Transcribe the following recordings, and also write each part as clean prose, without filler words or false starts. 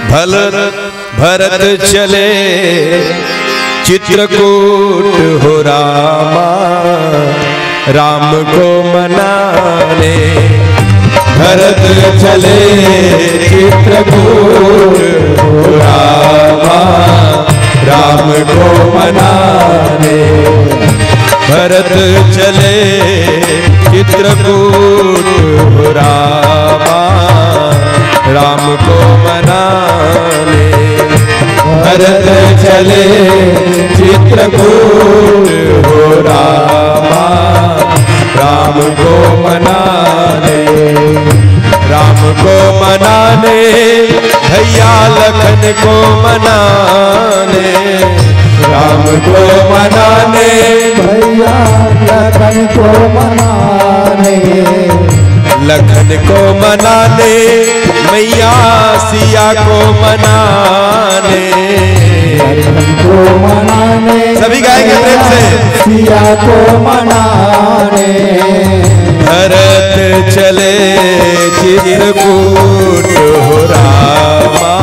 भरत चले चित्रकूट हो रामा, राम को मनाने। भरत चले चित्रकूट हो रामा, राम को मनाने। भरत चले चित्रकूट हो रामा, राम को मनाने। भरत चले चित्रकूट हो रामा, राम को मनाने। राम को मनाने भैया लखन को मनाने। राम को मनाने भैया लखन को मनाने। लखन को मनाने मैया सिया को मनाने। लखन को मनाने सभी गाएंगे प्रेम से। सिया को मनाने। भरत चले चित्रकूट हो रामा,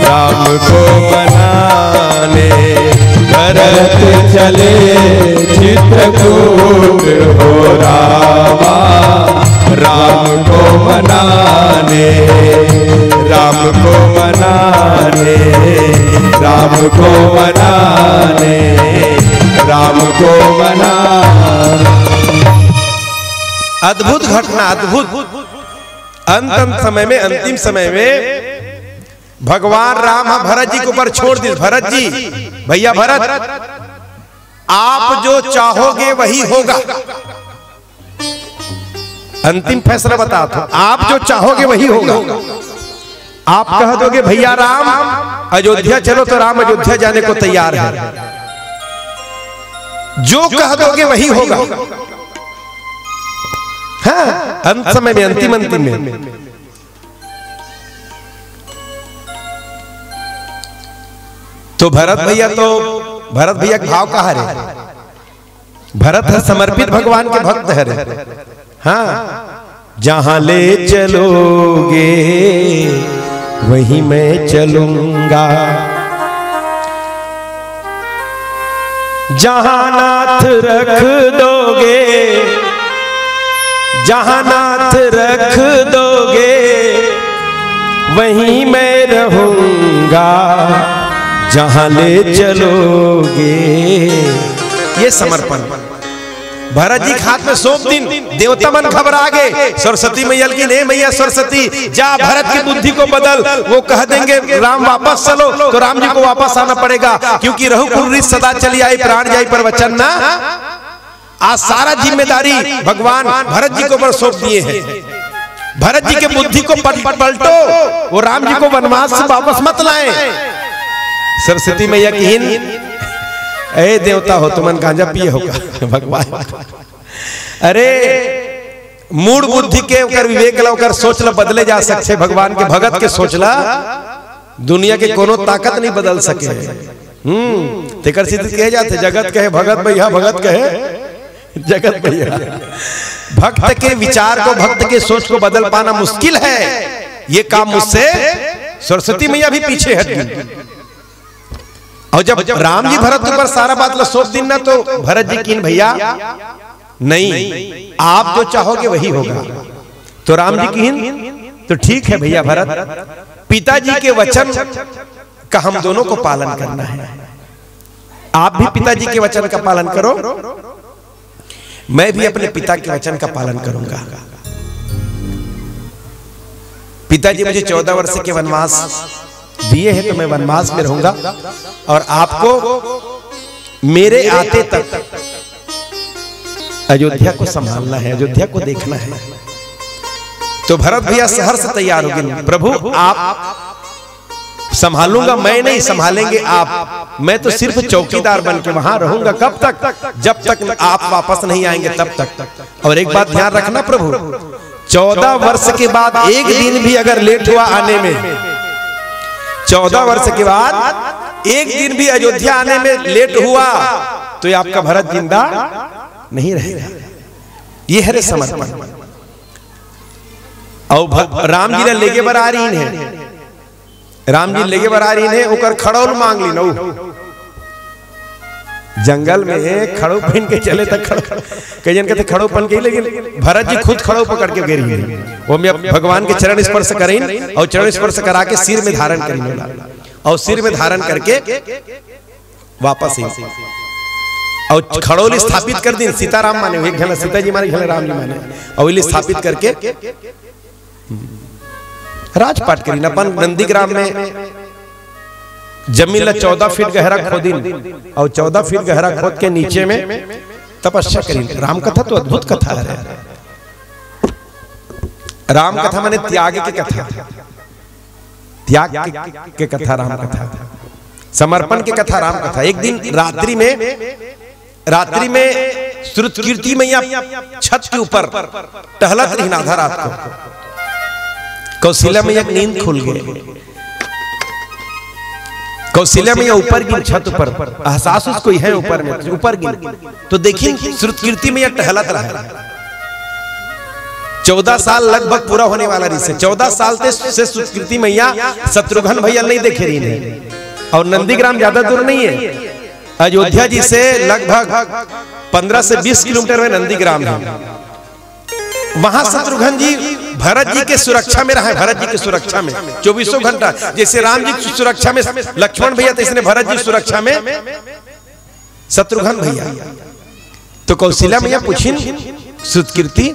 राम को मनाने। भरत चले चित्रकूट हो रामा, राम को मनाने। राम को मनाने, राम को मनाने, राम को मनाने। अद्भुत घटना, अद्भुत। अंत समय में, अंतिम समय में भगवान राम भरत जी के ऊपर छोड़ दी। भरत जी, भैया भरत, आप जो चाहोगे वही होगा। अंतिम फैसला बता दो, आप जो चाहोगे वही होगा। आप कह दोगे भैया राम अयोध्या चलो, तो राम अयोध्या जाने को तैयार है। जो कह दोगे वही होगा। हाँ, अंत समय में, अंतिम में तो भरत भैया का भाव कहा रे? भरत है समर्पित भगवान के भक्त है रे। हाँ, जहां ले चलोगे वहीं मैं चलूंगा। जहां नाथ रख दोगे, जहां नाथ रख दोगे वहीं मैं रहूंगा। जहां ले चलोगे, ये समर्पण। भरत जी के हाथ में सौंप दिन, देवता मन घबरा गए। सरस्वती मैया की नहीं, मैया सरस्वती जा भरत की बुद्धि को बदल। वो कह देंगे राम वापस चलो, तो राम जी को वापस आना पड़ेगा, क्योंकि रघुकुल सदा चली आई, प्राण जाई पर वचन ना। आज सारा जिम्मेदारी भगवान भरत जी को ऊपर सौंप दिए हैं। भरत जी के बुद्धि को पलटो, वो राम जी को वनवास से वापस मत लाए। सरस्वती मैया की हिन, ए देवता हो तुमन गांजा पिए होगा भगवान। अरे मूड बुद्धि के ओकर विवेक ला, ओकर सोच ला बदले जा सकते। भगवान के भगत के सोच ला दुनिया के कोनो ताकत नहीं बदल सके। तेकर सिद्ध कहे जाते, जगत कहे भगत भैया, भगत कहे जगत भैया। भक्त के विचार को, भक्त के सोच को बदल पाना मुश्किल है। ये काम मुझसे सरस्वती मैया भी पीछे हट गई। और जब राम जी भरत पर सारा बात ला सौंप दिन ना, तो भरत जी की भैया नहीं, आप जो चाहोगे वही होगा। तो राम जी की तो ठीक है भैया भरत, पिताजी के वचन का हम दोनों को पालन करना है। आप भी पिताजी के वचन का पालन करो, मैं भी अपने पिता के वचन का पालन करूंगा। पिताजी मुझे 14 वर्ष के वनवास दिए हैं, तो मैं वनवास में रहूंगा और आपको मेरे आते तक अयोध्या को संभालना है, अयोध्या को देखना है। तो भरत भैया शहर से तैयार हो गए। प्रभु आप संभालूंगा, मैं नहीं, संभालेंगे आप। मैं तो सिर्फ चौकीदार बन के वहां रहूंगा। कब तक? जब तक आप वापस नहीं आएंगे तब तक। और एक बात ध्यान रखना प्रभु, 14 वर्ष के बाद एक दिन भी अगर लेट हुआ आने में, 14 वर्ष के बाद एक दिन भी अयोध्या आने में लेट हुआ, तो ये आपका भरत जिंदा नहीं रहेगा। ये है समर्पण। और राम जी ने लेके बर आ रही है, राम जी लेगे बरारी ने ओकर खड़ौल मांग ली नौ। जंगल में खड़ो पहन के चले तक कई जन कहते खड़ो पहन के, लेकिन भरत जी खुद खड़ो पकड़ के गिरी। वो में भगवान के चरण स्पर्श करें और चरण स्पर्श करा के सिर में धारण करें और सिर में धारण करके वापस ही और खड़ोल स्थापित कर दी। सीताराम माने एक घला सीता जी माने घला राम जी माने और स्थापित करके राजपाट करी। अपन नंदीग्राम में जमीन 14 फीट गहरा खोदिन और 14 फीट गहरा खोद के नीचे में तपस्या करी। राम कथा तो अद्भुत कथा है। राम कथा माने त्याग की कथा, त्याग के कथा राम कथा, समर्पण की कथा राम कथा। एक दिन रात्रि में श्रुतकीर्ति मैया छत के ऊपर टहलत रही आधा रात को। कौशल्या मैया नींद खुल गई। कौशल्या मैया ऊपर गिन छत पर, एहसास उसको है ऊपर में, ऊपर गिन तो देखी श्रुतकीर्ति मैया टहलत रहा। 14 साल लगभग पूरा होने वाला रही से 14 साल से श्रुतकीर्ति मैया शत्रुघ्न भैया नहीं देखे रही नहीं। और नंदीग्राम ज्यादा दूर नहीं है, अयोध्या जी से लगभग 15 से 20 किलोमीटर में नंदीग्राम है। वहां शत्रुघ्न जी भरत जी के सुरक्षा में रहा है। भरत जी की सुरक्षा में 24 घंटा, जैसे राम जी की सुरक्षा में लक्ष्मण भैया, तो इसने भरत जी सुरक्षा में शत्रुघ्न भैया। तो कौशल्या मैया पूछिन श्रुतकीर्ति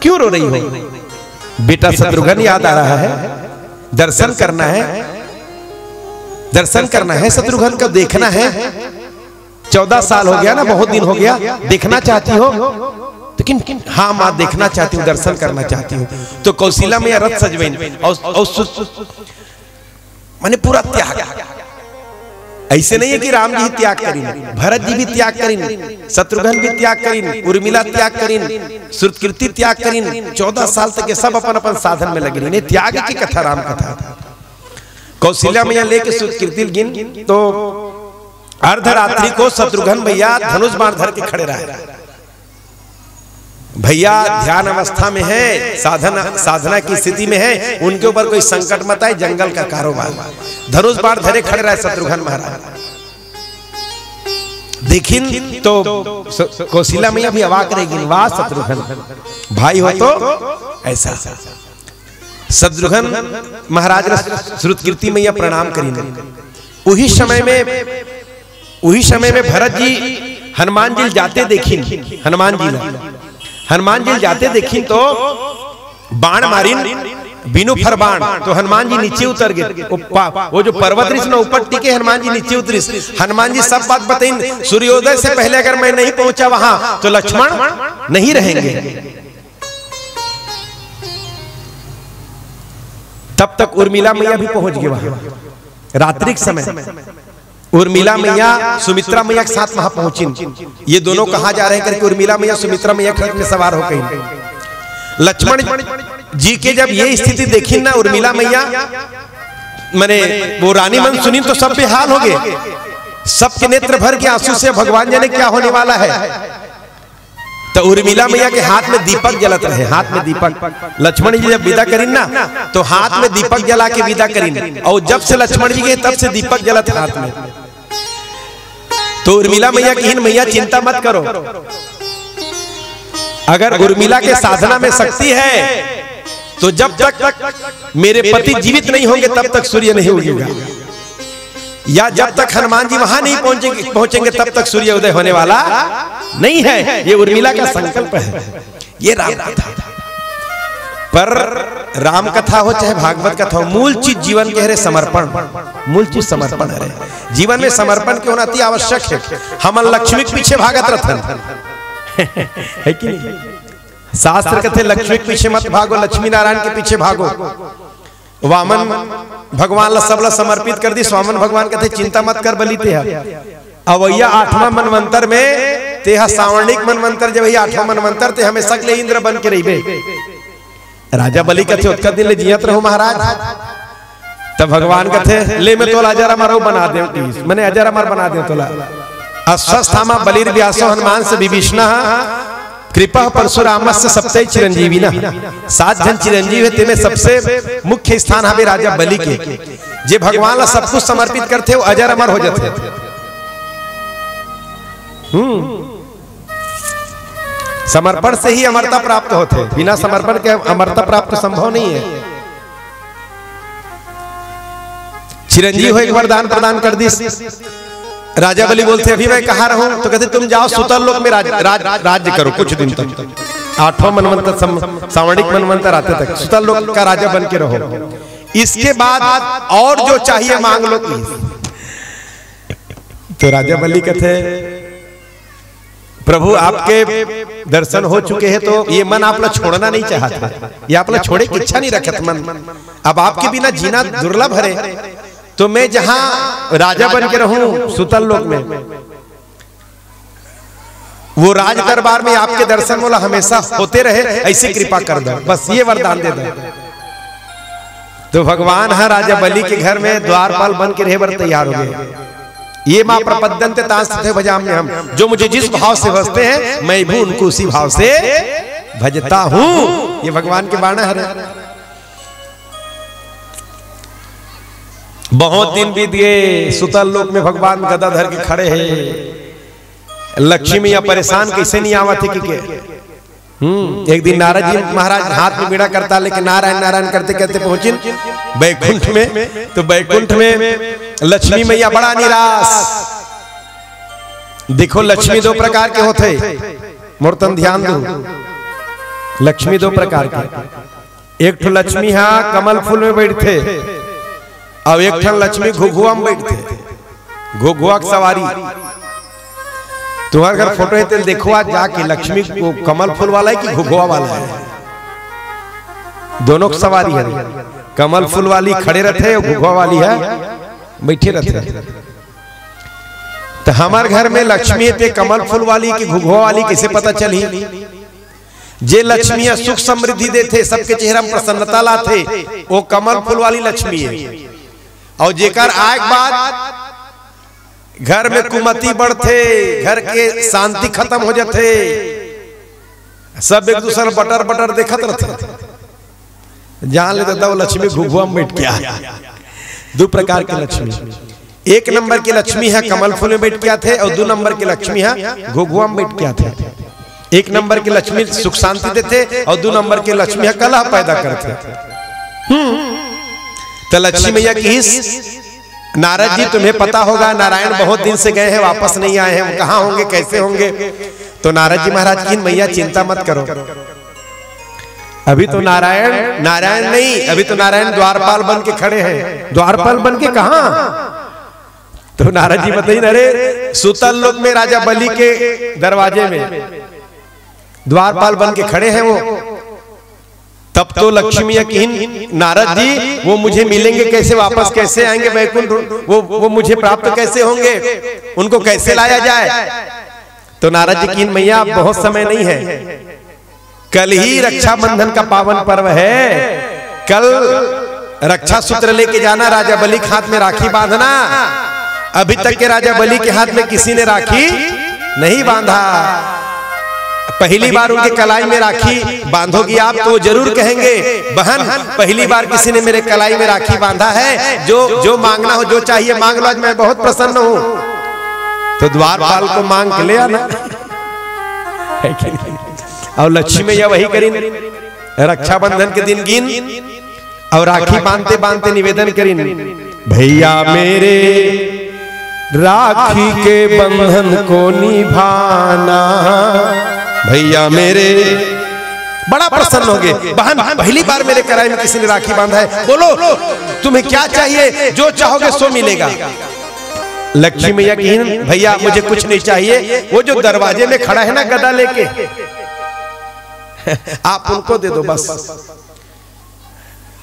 क्यों रो रही हो? बेटा शत्रुघ्न याद आ रहा है, दर्शन करना है, दर्शन करना है, शत्रुघ्न को देखना है। 14 साल हो गया ना, बहुत दिन हो गया, देखना चाहती हो? लेकिन हाँ माँ देखना चाहती हूँ, दर्शन करना चाहती हूँ। तो कौशल्या मैया रथ सजवेन और माने पूरा त्याग। ऐसे नहीं है कि राम जी त्याग करीन, भरत जी भी त्याग करीन, शत्रुघ्न भी त्याग करीन, उर्मिला त्याग करीन, श्रुतकीर्ति त्याग करीन। 14 साल तक ये सब अपन अपन साधन में लगे रही। त्याग की कथा राम कथा। कौशल्या मैया लेके श्रुतकीर्ति गिन तो अर्धरात्रि को शत्रुघ्न भैया धनुष बाण धर के खड़े रहे। भैया ध्यान अवस्था में है, साधना की स्थिति में है, उनके ऊपर कोई संकट मत आए, जंगल का कारोबार। धनुष बाण धरे खड़े रहे शत्रुघ्न महाराज। देखिन तो कौशल्या मैया भी अवाक रहेगी, वाह शत्रुघ्न भाई हो तो ऐसा। शत्रुघ्न महाराज श्रुतकीर्ति मैया प्रणाम करेंगे। उही समय में भरत जी हनुमान जी जाते देखिन, हनुमान जी जाते देखी तो बाण मारिन बिनु फर बाण, तो हनुमान जी नीचे उतर गए। वो जो पर्वत ऋषि ऊपर टिके, हनुमान जी नीचे उतरी। हनुमान जी सब बात बताइन, सूर्योदय से पहले अगर मैं नहीं पहुंचा वहां तो लक्ष्मण नहीं रहेंगे। तब तक उर्मिला मैया भी पहुंच गए वहां। रात्रि के समय उर्मिला मैया सुमित्रा मैया के साथ वहां पहुंची। ये दोनों कहां जा रहे हैं करके उर्मिला मैया सुमित्रा मैया खड़क में सवार हो गई। लक्ष्मण जी के जब ये स्थिति देखी ना उर्मिला मैया, मैंने वो रानी मन सुनी तो सब बेहाल हो गए। सबके नेत्र भर के आंसू से भगवान जाने क्या होने वाला है। तो उर्मिला मैया के हाथ में दीपक जलत रहे, हाथ में दीपक। लक्ष्मण जी जब विदा करीन ना तो हाथ में दीपक जला के विदा करीन, और जब से लक्ष्मण जी गए तब से दीपक जलत हाथ में। तो उर्मिला मैया की मैया चिंता मत करो, अगर उर्मिला के साधना में शक्ति है तो जब तक मेरे पति जीवित नहीं होंगे तब तक सूर्य नहीं उगेगा, या जब तक हनुमान जी वहां नहीं पहुंचेंगे तब तक सूर्य उदय होने वाला नहीं है। ये उर्मिला का संकल्प है। ये राम कथा। पर राम कथा हो चाहे भागवत कथा हो, मूल चीज जीवन के है समर्पण। मूल चीज समर्पण है। जीवन में समर्पण के होना अति आवश्यक है। हम लक्ष्मी के पीछे भागत रहते है कि नहीं? शास्त्र कहते लक्ष्मी के पीछे मत भागो, लक्ष्मी नारायण के पीछे भागो। वामन भगवान ला सबला समर्पित कर दी। वामन भगवान कहते चिंता मत कर बलि ते अवैया 8वां मनवंतर में ते सावर्णिक मनवंतर, जब 8वां मनवंतर ते हमेशा के लिए इंद्र बन के रहिबे। राजा बलि कहते उत्तर दिन ले जियत रहो महाराज। तब भगवान कहते ले मैं तोला अजरा मारो बना दे, मैंने अजरा मार बना दे तोला। अस्वस्थामा बलिर व्यासो हनुमान से विभीषण कृपा परशुरामस्य सप्तै चिरंजीवी ना, 7 जन चिरंजीव है, तेमें सबसे मुख्य स्थान हवे राजा बलि के, जे भगवान ला सब कुछ समर्पित करते वो अजर अमर हो जाते। समर्पण से ही अमरता प्राप्त होते, बिना समर्पण के अमरता प्राप्त संभव नहीं है। चिरंजीव हो एक वरदान प्रदान कर दी। राजा बलि बोलते अभी मैं कहाँ रहूं, तो कहते तुम जाओ सुतल लोक में राज्य करो कुछ दिन तक। 8वां मनवंतर सावर्णिक मनवंतर आते तक सुतल लोक का राजा बन के रहो, इसके बाद और जो चाहिए मांग लो। तो राजा बलि कहते प्रभु आपके दर्शन हो चुके हैं, तो ये मन आप लोग छोड़ना नहीं चाहता, ये आप लोग छोड़े की इच्छा नहीं रखत मन, अब आपके बिना जीना दुर्लभ है, तो मैं जहां राजा बन के रहूं सुतल लोक में, वो राज दरबार में आपके दर्शन मोला हमेशा होते रहे, ऐसी कृपा कर दो, बस ये वरदान दे दो। तो भगवान है राजा बलि के घर में द्वारपाल बन के रहे बर तैयार हो गए। ये मां प्रपद्यन्ते तांस्ते भजाम्य हम, जो मुझे जिस भाव से भजते हैं मैं भी उनको उसी भाव से भजता हूं। ये भगवान के बाणा है। बहुत दिन बीत गए, सुतल लोक में भगवान गदा धर के खड़े हैं। लक्ष्मी या परेशान कैसे नहीं आवा थे कि एक दिन नारद जी महाराज हाथ में बीड़ा करता, लेकिन नारायण नारायण करते करते पहुंचे बैकुंठ में। तो बैकुंठ में लक्ष्मी मैया बड़ा निराश। देखो लक्ष्मी 2 प्रकार के होते, मूर्तन ध्यान दो। लक्ष्मी 2 प्रकार के, एक ठो लक्ष्मी हा कमल फूल में बैठते, और एक ठन लक्ष्मी घुघुआ में बैठते, घुघुआ की सवारी। तुम्हारे घर फोटो है तो देखो आज जाके लक्ष्मी को कमल फूल वाला है कि घुघुआ वाला है, दोनों की सवारी है। कमल फूल वाली खड़े रहते और घुघुआ वाली है बैठे रहते। तो हमारे घर में लक्ष्मी है कमल फूल वाली की घुघुआ वाली कैसे पता चली? जे लक्ष्मी सुख समृद्धि देते, सबके चेहरा में प्रसन्नता लाते, वो कमल फूल वाली लक्ष्मी है। और जेकर आग बाद घर में कुमति बढ़ते, घर के शांति खत्म हो जाते, सब एक दूसरे बटर बटर देखत रहते। जान ले तो लक्ष्मी घुघुआ में बैठ के 2 प्रकार की लक्ष्मी, 1 नंबर की लक्ष्मी है कमल फूल में बैठ के आते, और 2 नंबर की लक्ष्मी है घुघुआ में बैठ के आते। 1 नंबर की लक्ष्मी सुख शांति देते, और 2 नंबर की लक्ष्मी है कलह पैदा करते। तो लक्ष्मी मैया की नारद जी तुम्हें पता होगा नारायण बहुत दिन से गए हैं, वापस नहीं आए हैं, कहाँ होंगे कैसे होंगे? तो नारद जी महाराज की मैया चिंता मत करो, अभी तो नारायण नहीं, अभी तो नारायण द्वारपाल बन के खड़े हैं। द्वारपाल बन के कहाँ? तो नारद जी बताइए, अरे सुतल लोक में राजा बलि के दरवाजे में द्वारपाल बन के खड़े हैं वो। तब तो लक्ष्मी यकीन नारद जी वो मुझे मिलेंगे कैसे, वापस कैसे आएंगे बैकुंठ, वो मुझे प्राप्त कैसे होंगे, उनको कैसे लाया जाए? तो नारद जी की मैया बहुत समय नहीं है, कल ही रक्षाबंधन का पावन पर्व है, कल रक्षा सूत्र लेके जाना, राजा बलि के हाथ में राखी बांधना। अभी तक के राजा बलि के हाथ में किसी ने राखी नहीं बांधा, पहली बार उनके कलाई में राखी बांधोगी आप तो जरूर कहेंगे बहन पहली बार किसी ने मेरे कलाई में राखी बांधा है, जो मांगना हो जो चाहिए मांग लो, आज मैं बहुत प्रसन्न हूं। तो द्वारपाल को मांग के ले आना। और लक्ष्मी मैया वही करीन, रक्षाबंधन के दिन गिन और राखी बांधते बांधते निवेदन करीन, भैया मेरे राखी के बंधन को निभाना, भैया मेरे। बड़ा प्रसन्न हो गए, बहन पहली बार मेरे कलाई में किसी ने राखी बांधा है, बोलो तुम्हें क्या चाहिए, जो चाहोगे सो मिलेगा। लक्ष्मी मैया की भैया मुझे कुछ नहीं चाहिए, वो जो दरवाजे में खड़ा है ना गदा लेके आप उनको दे दो बस।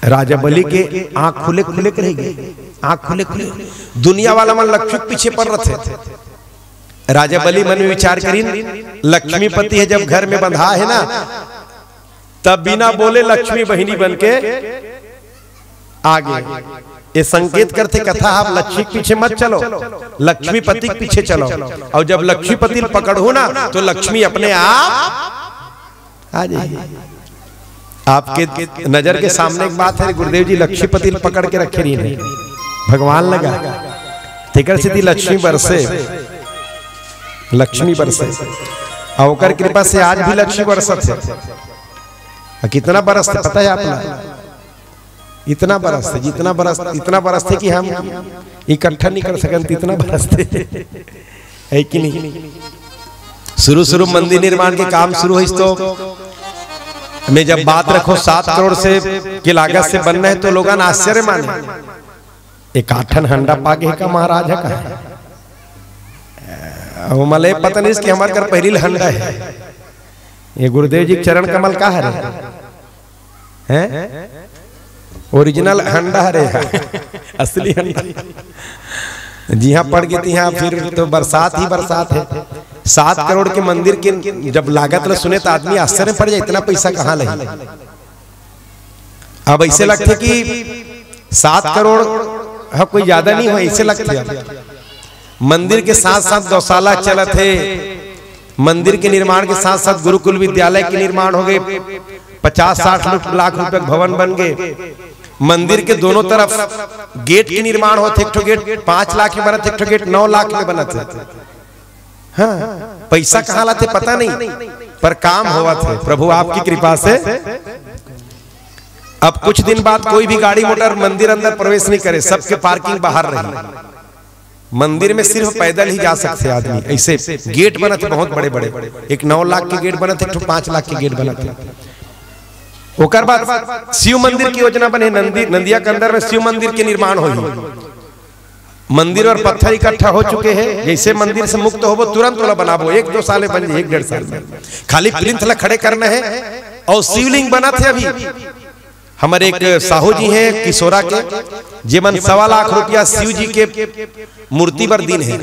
राजा बलि के आंख खुले खुले रहेगी, आंख खुले खुले, दुनिया वाला मन लक्ष्मी पीछे पड़ रहे थे। राजा बलि मन में विचार करीन, लक्ष्मीपति है जब घर में बंधा है ना, तब बिना बोले लक्ष्मी बहिनी बनके आगे। ये संकेत करते कथा आप लक्ष्मी के पीछे मत चलो, लक्ष्मीपति के पीछे चलो। और जब लक्ष्मीपति पकड़ो ना तो लक्ष्मी अपने आप आ जाइए। आपके नजर के सामने एक बात है, गुरुदेव जी लक्ष्मीपति पकड़ के रखे रही नहीं, भगवान लगा तेकर सीधी लक्ष्मी बरसे, लक्ष्मी बरसे और कृपा से आज भी लक्ष्मी बरसत है। कितना बरस थे पता है आपने? इतना बरस थे, जितना बरस इतना बरस थे कि हम इकट्ठा नहीं कर सकते, इतना बरस थे है कि नहीं। शुरू मंदिर निर्माण के काम शुरू हुई तो मैं जब बात रखो 7 करोड़ से की लागत से बनना है तो लोग आश्चर्य माने, एक आठन हंडा पाके का महाराज है कहा वो मले पता नहीं इसकी हमारे घर पहली हंडा है। ये गुरुदेव जी चरण कमल का है ओरिजिनल हंडा है, असली हंडा। जी हाँ पड़ गई थी यहाँ, फिर तो बरसात ही बरसात है। 7 करोड़ के मंदिर की जब लागत सुने तो आदमी आश्चर्य पड़ जाए, इतना पैसा कहाँ लगे। अब ऐसे लगते कि 7 करोड़ हाँ कोई ज्यादा नहीं हो, ऐसे लगते। मंदिर के साथ साथ गौशाला चलत है, मंदिर के निर्माण के साथ साथ गुरुकुल विद्यालय के निर्माण हो गए, 50-60 लाख रुपए भवन बन गए। मंदिर के दोनों तरफ गेट के निर्माण होते, एक गेट 5 लाख में बनते, एक गेट 9 लाख में बनते। हाँ पैसा कहाँ लाते पता नहीं, पर काम हुआ थे प्रभु आपकी कृपा से। अब कुछ दिन बाद कोई भी गाड़ी मोटर मंदिर अंदर प्रवेश नहीं करे, सबके पार्किंग बाहर रही। मंदिर में सिर्फ पैदल ही जा सकते आदमी। ऐसे गेट बने थे बहुत बड़े बड़े, एक 9 लाख के गेट बने थे, एक 5 लाख के गेट बने थे। ओकर बाद शिव मंदिर की योजना बने, नंदिया के अंदर में शिव मंदिर के निर्माण हुई। मंदिर और पत्थर इकट्ठा हो चुके हैं, जैसे मंदिर से मुक्त हो तुरंत वाला बनाबो, 1-2 साल बन जाए, 1-1.5 साल में खाली प्लिंथ ला खड़े करना है। और शिवलिंग बना थे अभी हमारे एक साहू जी हैं किशोरा के, जीवन 1.25 लाख रुपया शिव जी के मूर्ति पर दिन है।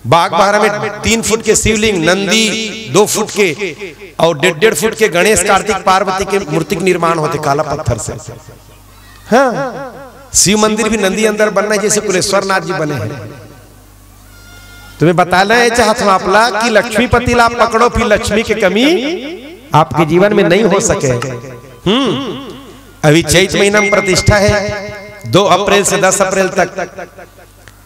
बाग बहारा में 3 फुट के शिवलिंग, नंदी 2 फुट के और 1.5 फुट के गणेश कार्तिक पार्वती के मूर्ति के निर्माण होते काला पत्थर से। हाँ शिव मंदिर भी नंदी अंदर बनना है, जैसे कुलेश्वर नाथ जी बने हैं। तुम्हें बताना है चाहता हूं आपला कि लक्ष्मीपति ला पकड़ो, फिर लक्ष्मी की कमी आपके जीवन में नहीं हो सके। अभी चैत महीना में प्रतिष्ठा है 2 अप्रैल से 10 अप्रैल तक।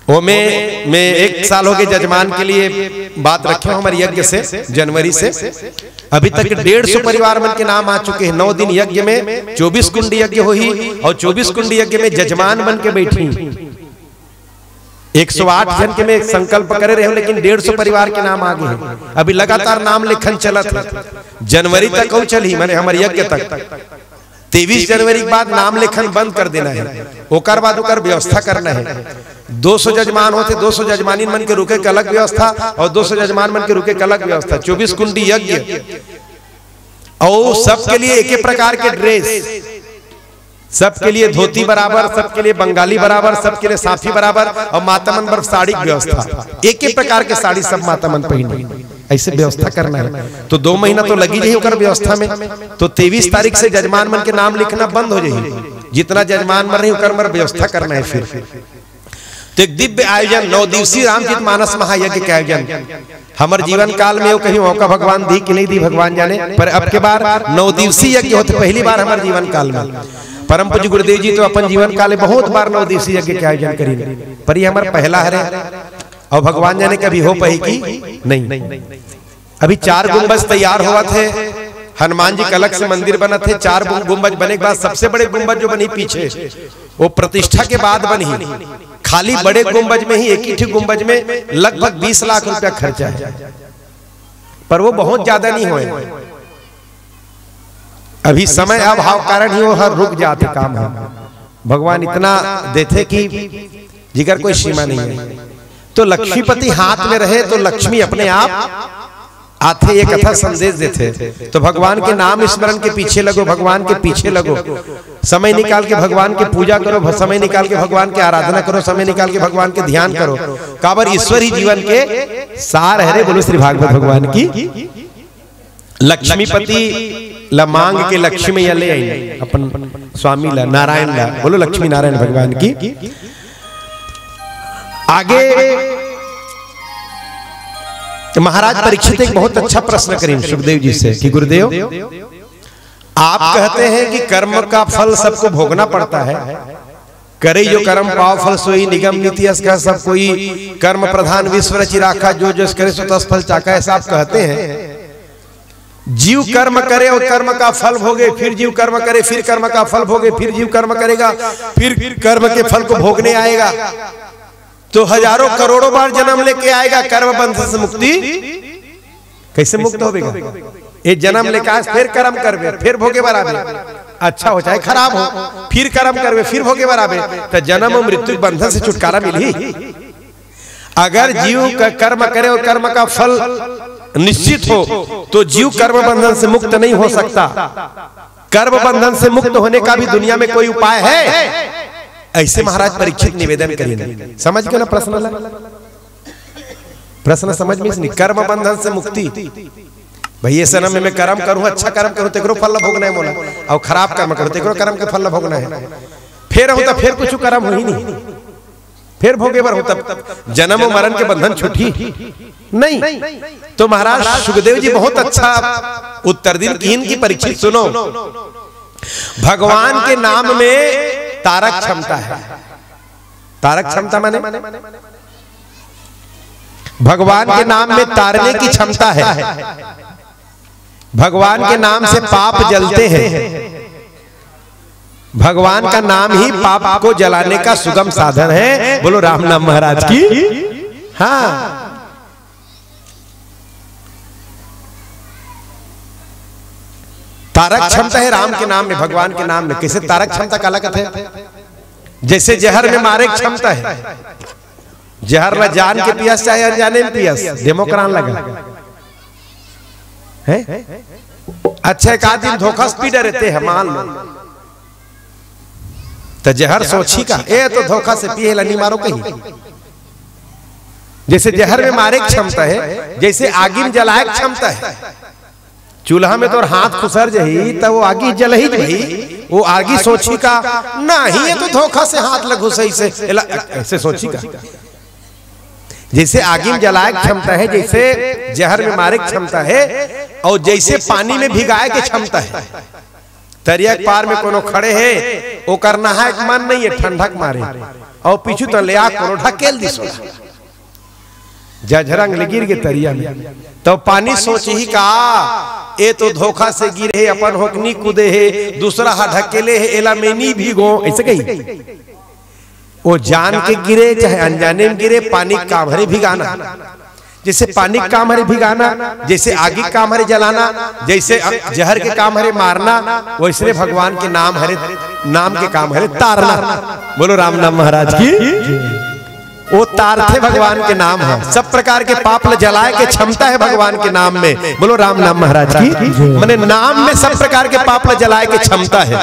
वो मैं 1 साल हो गए जजमान के लिए बात रखे हमारे यज्ञ से, जनवरी से अभी तक 150 परिवार मन के नाम आ चुके हैं। 9 दिन यज्ञ में 24 कुंडी यज्ञ हुई और 24 कुंडी यज्ञ में जजमान बन के बैठी। 108 जन के में संकल्प करे रहे, लेकिन 150 परिवार के नाम आ गए। अभी लगातार नाम लेखन चलत है, जनवरी तक और चली मैंने हमारे यज्ञ तक। 23 जनवरी के बाद नाम लेखन बंद कर देना है, ओकर बाद ओकर व्यवस्था करना है। 200 जजमान होते, 200 जजमानी मन के रुके के अलग व्यवस्था और 200 जजमान मन के रुके के अलग व्यवस्था। 24 कुंडी यज्ञ और सबके लिए एक एक प्रकार के ड्रेस, सबके लिए धोती बराबर, सबके लिए बंगाली बराबर, सबके लिए साफी बराबर और माता मन पर साड़ी की व्यवस्था। एक एक प्रकार के साड़ी सब माता मन पहनी, ऐसे व्यवस्था करना है। तो 2 महीना तो लगी रही होकर व्यवस्था में। तो 23 तारीख से जजमान मन के नाम लिखना बंद हो जाएगी, जितना जजमान मन रही होकर व्यवस्था करना है। फिर तो एक दिव्य आयोजन 9 दिवसीय रामचरित मानस महायज्ञ के आयोजन हमारे जीवन काल में कहीं मौका भगवान दी कि नहीं दी भगवान जाने, पर अब के बार 9 दिवसीय यज्ञ होते पहली बार हमारे जीवन काल में। परम पूज्य गुरुदेव जी तो अपन जीवन काल में बहुत बार 9 दिवसीय यज्ञ के आयोजन करी, पर ये हमारा पहला है और भगवान जाने कभी हो पाई कि नहीं। अभी 4 गुंबज तैयार हुआ थे, हनुमान जी का अलग से मंदिर बना थे। 4 गुंबज बने के बाद सबसे बड़े गुंबज जो बनी पीछे वो प्रतिष्ठा के बाद बनी। खाली बड़े गुंबज में ही एक ही गुंबज में लगभग 20 लाख रुपया खर्चा है, पर वो बहुत ज्यादा नहीं हुए। अभी समय अभाव कारण ही वो हर रुक जाते काम है। भगवान इतना देते कि जिगर कोई सीमा नहीं है। तो लक्ष्मीपति हाथ में रहे तो लक्ष्मी अपने आप आते, ये कथा संदेश देते। तो भगवान के नाम स्मरण के पीछे लगो, भगवान के पीछे लगो, समय निकाल के भगवान की पूजा करो, समय निकाल के भगवान की आराधना करो, समय निकाल के भगवान के ध्यान करो। काबर ईश्वर ही जीवन के सार है। बोलो श्री भागवत भगवान की। लक्ष्मीपति ला मांग के लक्ष्मी ले आई अपन स्वामी ला नारायण ला। बोलो लक्ष्मी नारायण भगवान की। आगे महाराज परीक्षित एक बहुत अच्छा प्रश्न करें सुखदेव जी से कि गुरुदेव आप कहते हैं कि कर्म का फल सबको भोगना पड़ता है, करे जो कर्म पाव फल सोई निगम नीति का सब कोई, कर्म प्रधान विश्व रचि राखा, जो जस करे सो तस फल चाका, ऐसा आप कहते हैं। जीव कर्म करे और कर्म का फल भोगे, फिर जीव कर्म करे, फिर कर्म का फल भोगे, फिर जीव कर्म करेगा, फिर कर्म के फल को भोगने आएगा, तो हजारों करोड़ों बार जन्म लेके आएगा। कर्म बंधन से मुक्ति कैसे मुक्त होगा? एक जन्म लेकर फिर कर्म करवे, फिर भोगे बराबर, अच्छा हो चाहे खराब हो, फिर कर्म करवे, फिर भोगे बराबर, तो जन्म और मृत्यु बंधन से छुटकारा मिली। अगर जीव का कर्म करे और कर्म का फल निश्चित हो तो जीव कर्म बंधन से मुक्त नहीं हो सकता। कर्म बंधन से मुक्त होने का भी दुनिया में कोई उपाय है? ऐसे महाराज परीक्षित निवेदन करिए। समझ गए ना प्रश्न समझ में नहीं? कर्म बंधन से मुक्ति, भाई ये जन्म में मैं कर्म करूं, अच्छा कर्म करूं तेरो फल भोगना है मोला, और खराब कर्म करूं तेरो कर्म के फल भोगना है, फिर हो तो फिर कुछ कर्म हो ही नहीं, फिर भोगे बर हो, तब जन्म और मरण के बंधन छुटी नहीं। तो महाराज सुखदेव जी बहुत अच्छा उत्तर दिन की परीक्षित सुनो। भगवान के नाम में तारक क्षमता है। तारक क्षमता माने भगवान के नाम में तारने की क्षमता है। भगवान के नाम से पाप जलते हैं। भगवान का नाम ही पाप को जलाने का सुगम साधन है। बोलो राम नाम महाराज की। हाँ, तारक क्षमता है राम के नाम में, भगवान के नाम में। कैसे तारक क्षमता का लागत है? जैसे जहर में मारे क्षमता है। जहर ला जान के पियस चाहे अनजाने में पियस, डेमोक्रान लगा है। अच्छा एक आदमी धोखा पी रहते हैं, मान लो तो जहर सोची का ए तो धोखा से पिए नहीं मारो कहीं। जैसे जहर में मारे क्षमता है, जैसे आगी में जलाए क्षमता है। चूल्हा में तो हाथ खुसर जही तो वो आगी जल ही जही, वो आगी सोची का नहीं है तो धोखा से हाथ लगू सही से ऐसे सोची का। जैसे आगी में जलाए क्षमता है, जैसे जहर में मारे क्षमता है, और जैसे पानी में भिगाए के क्षमता है। तरिया के पार में कोनो खड़े है, वो करना है मन नहीं है, ठंडक मारे और पीछू तो ले आ कोनो ढकेल दी सोला जझरंग ले गिर के तरिया में, तो पानी सोच ही का ए तो धोखा से गिरे अपन होकनी कूदे है, दूसरा हा ढकेले है, एला में नहीं भीगो, ऐसे कही। वो जान के गिरे चाहे अनजाने में गिरे, पानी काम हरे भिगाना। जैसे पानी का काम हरे भिगाना, जैसे आगी का काम हरे जलाना, जैसे जहर के काम हरे मारना, वैसे भगवान के नाम हरे नाम के काम हरे तारना। बोलो राम नाम महाराज की। वो तारते भगवान के नाम है। सब प्रकार के पाप ल जलाए के क्षमता है भगवान के नाम में। बोलो राम नाम महाराज की। माने नाम में सब प्रकार के पाप ल जलाए के क्षमता है।